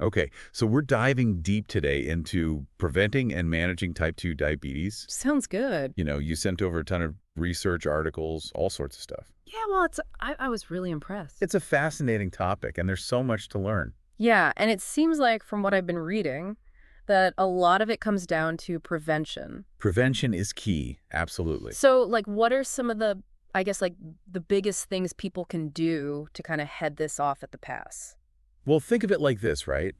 Okay, so we're diving deep today into preventing and managing type 2 diabetes. Sounds good. You sent over a ton of research articles, all sorts of stuff. Yeah, well, I was really impressed. It's a fascinating topic, and there's so much to learn. Yeah, and it seems like from what I've been reading that a lot of it comes down to prevention. Prevention is key, absolutely. So, like, what are some of the, I guess, like, the biggest things people can do to kind of head this off at the pass? Well, think of it like this, right?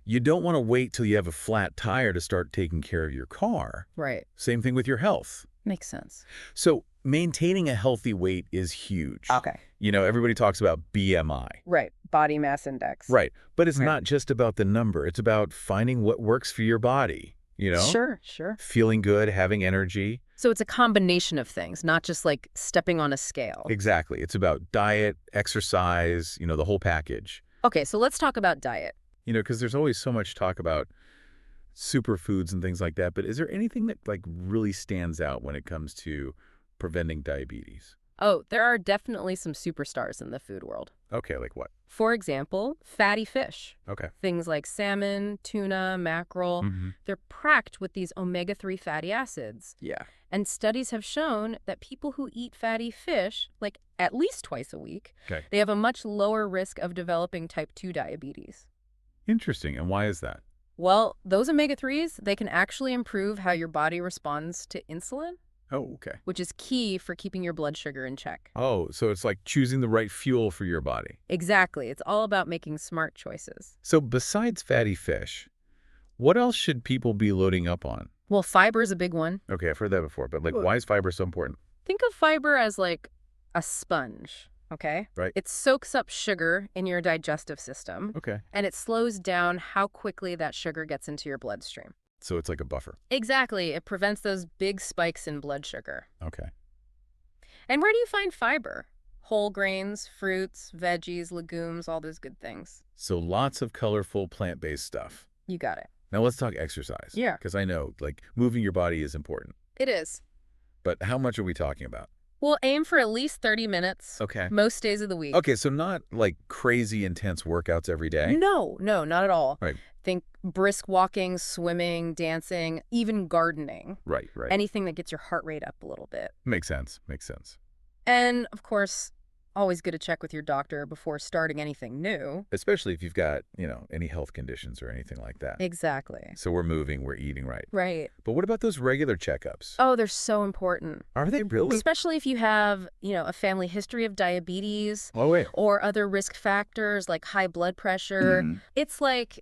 You don't want to wait till you have a flat tire to start taking care of your car. Right. Same thing with your health. Makes sense. So maintaining a healthy weight is huge. Okay. Everybody talks about BMI. Right. Body mass index. Right. But it's Right. not just about the number. It's about finding what works for your body, Sure, sure. feeling good, having energy. So it's a combination of things, not just like stepping on a scale. Exactly. It's about diet, exercise, the whole package. Okay, so let's talk about diet. Because there's always so much talk about superfoods and things like that. But is there anything that really stands out when it comes to preventing diabetes? Oh, there are definitely some superstars in the food world. Okay, like what? For example, fatty fish. Okay. Things like salmon, tuna, mackerel, Hmm. they're packed with these omega-3 fatty acids. Yeah. And studies have shown that people who eat fatty fish, like at least twice a week, Okay. they have a much lower risk of developing type 2 diabetes. Interesting. And why is that? Well, those omega-3s, they can actually improve how your body responds to insulin, Oh, okay. which is key for keeping your blood sugar in check. Oh, so it's like choosing the right fuel for your body. Exactly. It's all about making smart choices. So besides fatty fish, what else should people be loading up on? Well, fiber is a big one. Okay, I've heard that before, but Well, why is fiber so important? think of fiber as like a sponge, okay? Right. It soaks up sugar in your digestive system, Okay. and it slows down how quickly that sugar gets into your bloodstream. So it's like a buffer. Exactly. It prevents those big spikes in blood sugar. Okay. And where do you find fiber? Whole grains, fruits, veggies, legumes, all those good things. So lots of colorful plant-based stuff. You got it. Now let's talk exercise. Yeah. Because I know, moving your body is important. It is. But how much are we talking about? We'll aim for at least 30 minutes. Okay. Most days of the week. Okay, so not crazy intense workouts every day? No, not at all. Right. Think brisk walking, swimming, dancing, even gardening. Right, right. Anything that gets your heart rate up a little bit. Makes sense. Makes sense. And, of course, always good to check with your doctor before starting anything new. Especially if you've got, any health conditions or anything like that. Exactly. So we're moving, we're eating right. Right. But what about those regular checkups? Oh, they're so important. Are they really? Especially if you have, a family history of diabetes Oh, wait. or other risk factors like high blood pressure. Mhm. It's like,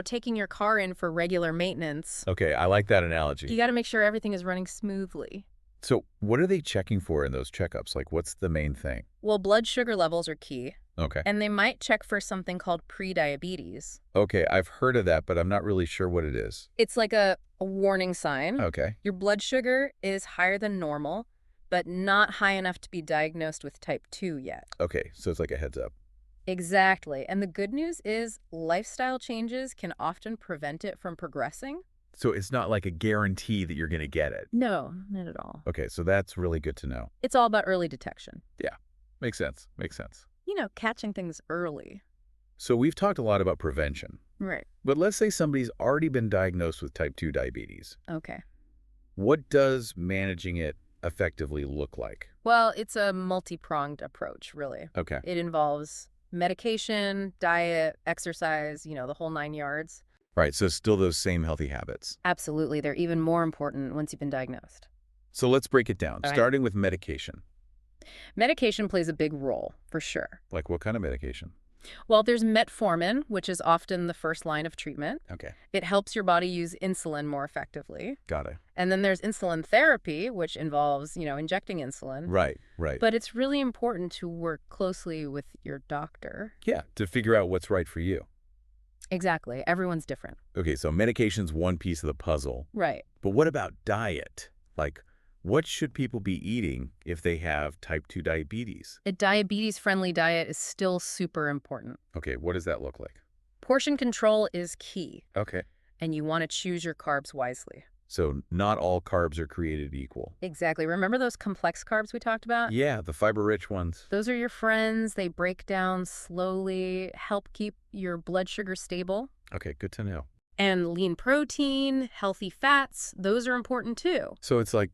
taking your car in for regular maintenance. Okay, I like that analogy. You got to make sure everything is running smoothly. So what are they checking for in those checkups? What's the main thing? Well, blood sugar levels are key, Okay. and they might check for something called prediabetes. Okay, I've heard of that, but I'm not really sure what it is. It's like a warning sign. Okay. Your blood sugar is higher than normal, but not high enough to be diagnosed with type 2 yet. Okay, so it's like a heads up. Exactly. And the good news is lifestyle changes can often prevent it from progressing. So it's not like a guarantee that you're going to get it. No, not at all. Okay, so that's really good to know. It's all about early detection. Yeah, makes sense. Makes sense. Catching things early. So we've talked a lot about prevention, Right. but let's say somebody's already been diagnosed with type 2 diabetes. Okay. What does managing it effectively look like? Well, it's a multi-pronged approach, really. Okay. It involves medication, diet, exercise, the whole 9 yards. Right, so still those same healthy habits. Absolutely. They're even more important once you've been diagnosed. So let's break it down, All right. starting with medication. Medication plays a big role, for sure. Like what kind of medication? Well, there's metformin, which is often the first line of treatment. Okay, It helps your body use insulin more effectively. got it. And then there's insulin therapy, which involves, injecting insulin. Right, right. But it's really important to work closely with your doctor. Yeah, to figure out what's right for you. Exactly. Everyone's different. Okay, so medication's one piece of the puzzle. Right. But what about diet? What should people be eating if they have type 2 diabetes? A diabetes-friendly diet is still super important. Okay, what does that look like? Portion control is key, Okay. and you want to choose your carbs wisely. So not all carbs are created equal. Exactly. Remember those complex carbs we talked about? Yeah, the fiber-rich ones. Those are your friends. They break down slowly, help keep your blood sugar stable. Okay, good to know. And lean protein, healthy fats, those are important too. So it's like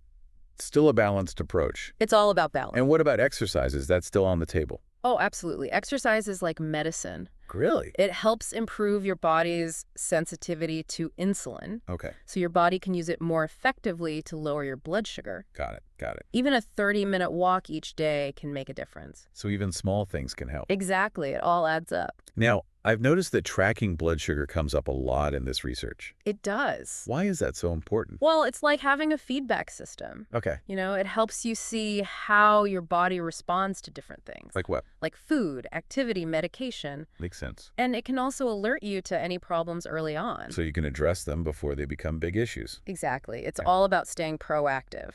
still a balanced approach. It's all about balance. And what about exercise? Is that still on the table? Oh, absolutely. Exercise is like medicine. Really? It helps improve your body's sensitivity to insulin, Okay, so your body can use it more effectively to lower your blood sugar. got it, got it. Even a 30-minute walk each day can make a difference. So even small things can help. Exactly. It all adds up. Now, I've noticed that tracking blood sugar comes up a lot in this research. It does. Why is that so important? Well, it's like having a feedback system. Okay, It helps you see how your body responds to different things, like what? like food, activity, medication. Makes sense. And it can also alert you to any problems early on. So you can address them before they become big issues. Exactly. It's Okay. all about staying proactive.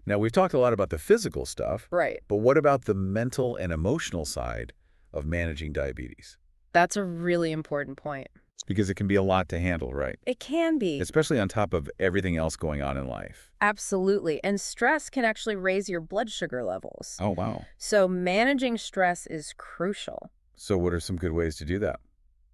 Now, we've talked a lot about the physical stuff, Right. but what about the mental and emotional side of managing diabetes? That's a really important point. Because it can be a lot to handle, right? It can be. Especially on top of everything else going on in life. Absolutely. And stress can actually raise your blood sugar levels. Oh, wow. So managing stress is crucial. So what are some good ways to do that?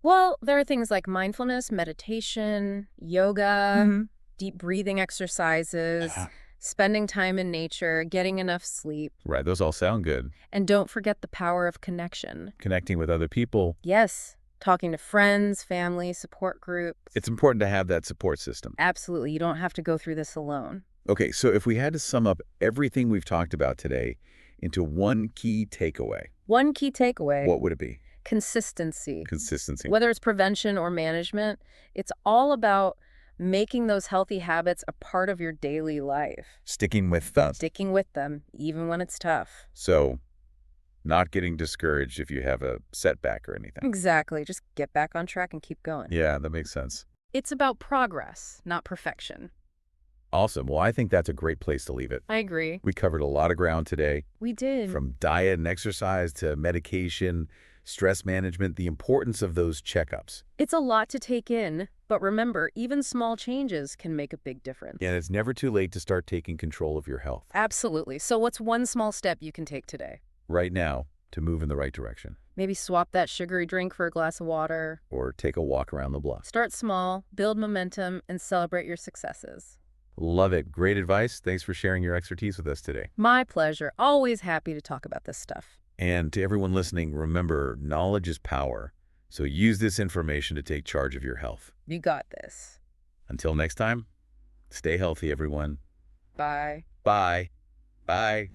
Well, there are things like mindfulness, meditation, yoga, deep breathing exercises, Ah, spending time in nature, getting enough sleep. right, those all sound good. And don't forget the power of connection. Connecting with other people. Yes, talking to friends, family, support groups. It's important to have that support system. Absolutely. You don't have to go through this alone. Okay, so if we had to sum up everything we've talked about today into one key takeaway, One key takeaway, what would it be? consistency. Consistency. Whether it's prevention or management, it's all about making those healthy habits a part of your daily life. Sticking with them. Sticking with them, even when it's tough. So not getting discouraged if you have a setback or anything. Exactly. Just get back on track and keep going. Yeah, that makes sense. It's about progress, not perfection. Awesome. Well, I think that's a great place to leave it. I agree. We covered a lot of ground today, We did. from diet and exercise to medication, stress management, the importance of those checkups. It's a lot to take in, but remember, even small changes can make a big difference. And it's never too late to start taking control of your health Absolutely. So what's one small step you can take today? right now to move in the right direction, Maybe swap that sugary drink for a glass of water. or take a walk around the block. Start small, build momentum, and celebrate your successes. Love it. Great advice. Thanks for sharing your expertise with us today. My pleasure. Always happy to talk about this stuff. And to everyone listening, remember, knowledge is power. So use this information to take charge of your health. You got this. Until next time, stay healthy, everyone. Bye. Bye. Bye.